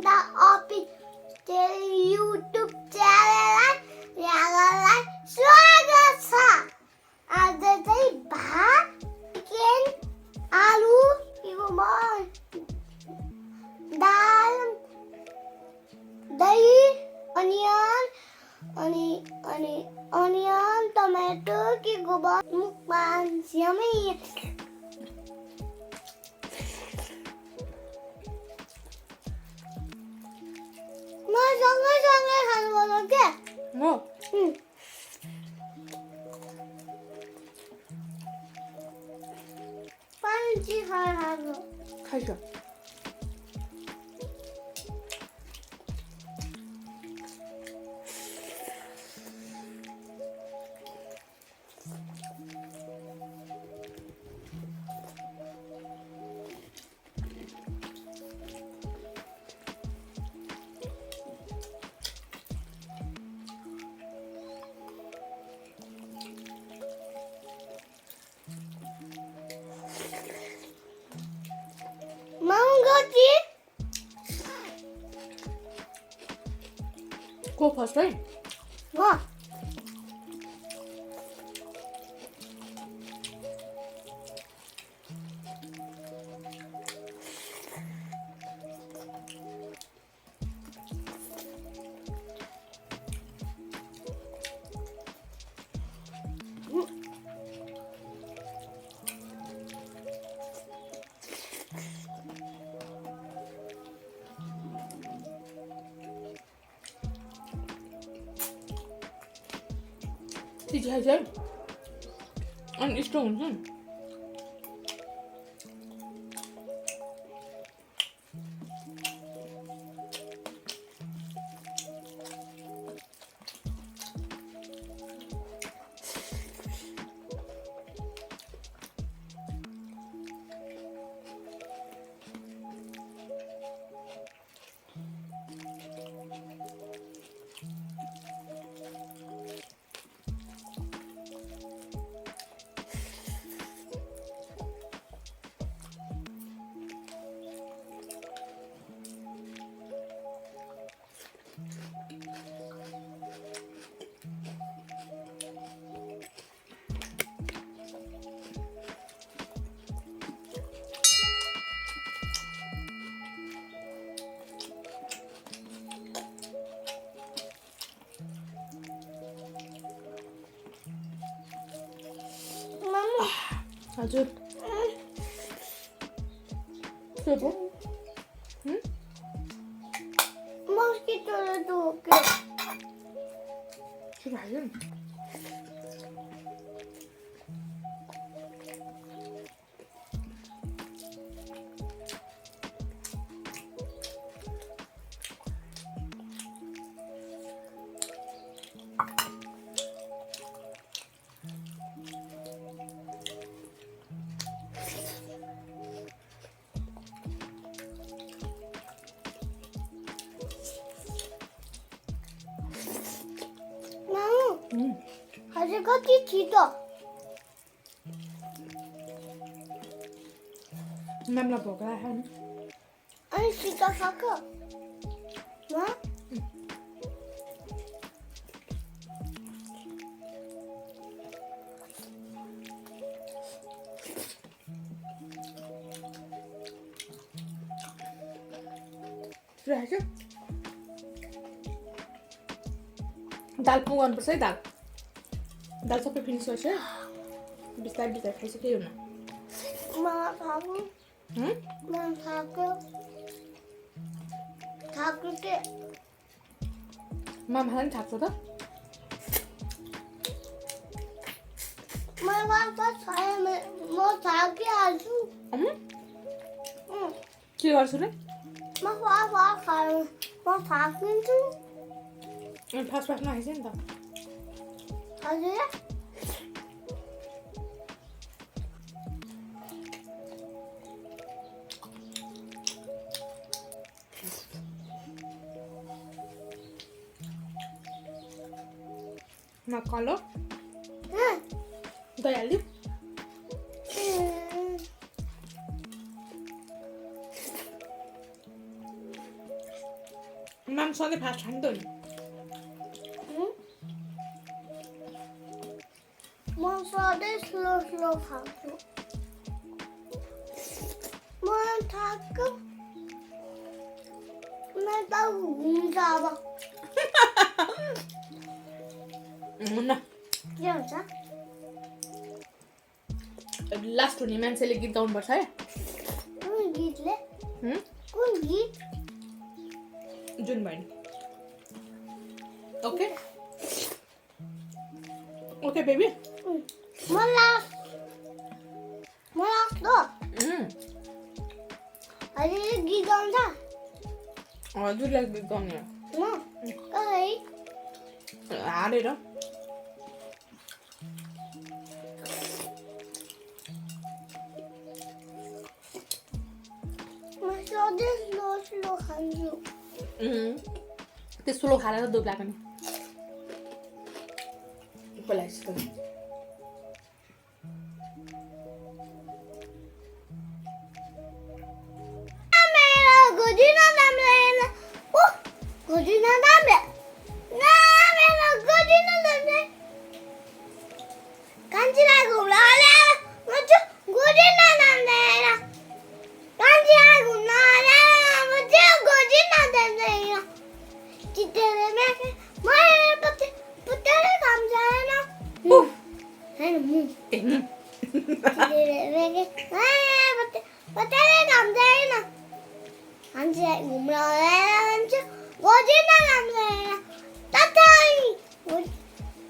the official YouTube channel लाई स्वागत छ। आज चाहिँ भात, चिकन, आलु, दाल, दही, अनियन, टमाटो के गोबर mukbang yummy। सँगै खानुपर्छ के? पानी चाहिँ खाएको खाइछ Mangoji? Go first, right? What? Did you have अनि यस्तो हुन्छ हजुर के भयो मस्किटोले टोक्यो के भयो हजुर कति छिटो म्यामलाई भोक लाग्यो नि अनि छिटो सक्यो राख्यो दाल पो गर्नुपर्छ है दाल सबै फिनिस गर्छ बिस्तारै बिस्तारै खाइछ केही हुन के मामालाई नि थाप्छ त म थाकिहाल्छु के गर्छु रे म थाकिन्छु फास्ट नखाइछ नि त हजुर नकालो दही हाल्यो खानु सधैँ फास्ट खानु त नि म सधैँ स्लो स्लो खान्छु म थाक्छु म त हुन्छ अब हुन्न के हुन्छ लास्ट हुने मान्छेले गीत गाउनुपर्छ है कुन गीतले हुँ? कुन गीत जुन भयो ओके ओके बेबी म लास्ट त अहिले गीत गाउँछ हजुरलाई गीत गाउने म कसरी हालेर म सधैँ स्लो स्लो खान्छु त्यो स्लो खाएर त दुध लाग्यो नि पहिला यस्तो Godina namle. Oh, godina namle. Na mera godina namle. Kanjira gumla le. Mujhe godina namle. Kanjira gumla le. Mujhe godina namle. Chitere me ke mare putere kam jaye na. Hai mu. Chitere me ke mare putere kam jaye na. Hansi ngumla hansi godina namle tatai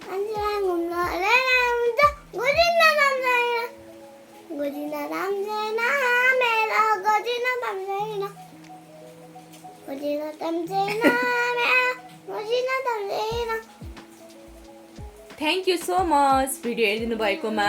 hansi ngumla hansi godina namle na mera godina namle na mera godina namle na thank you so much video हेरिदिनु भएकोमा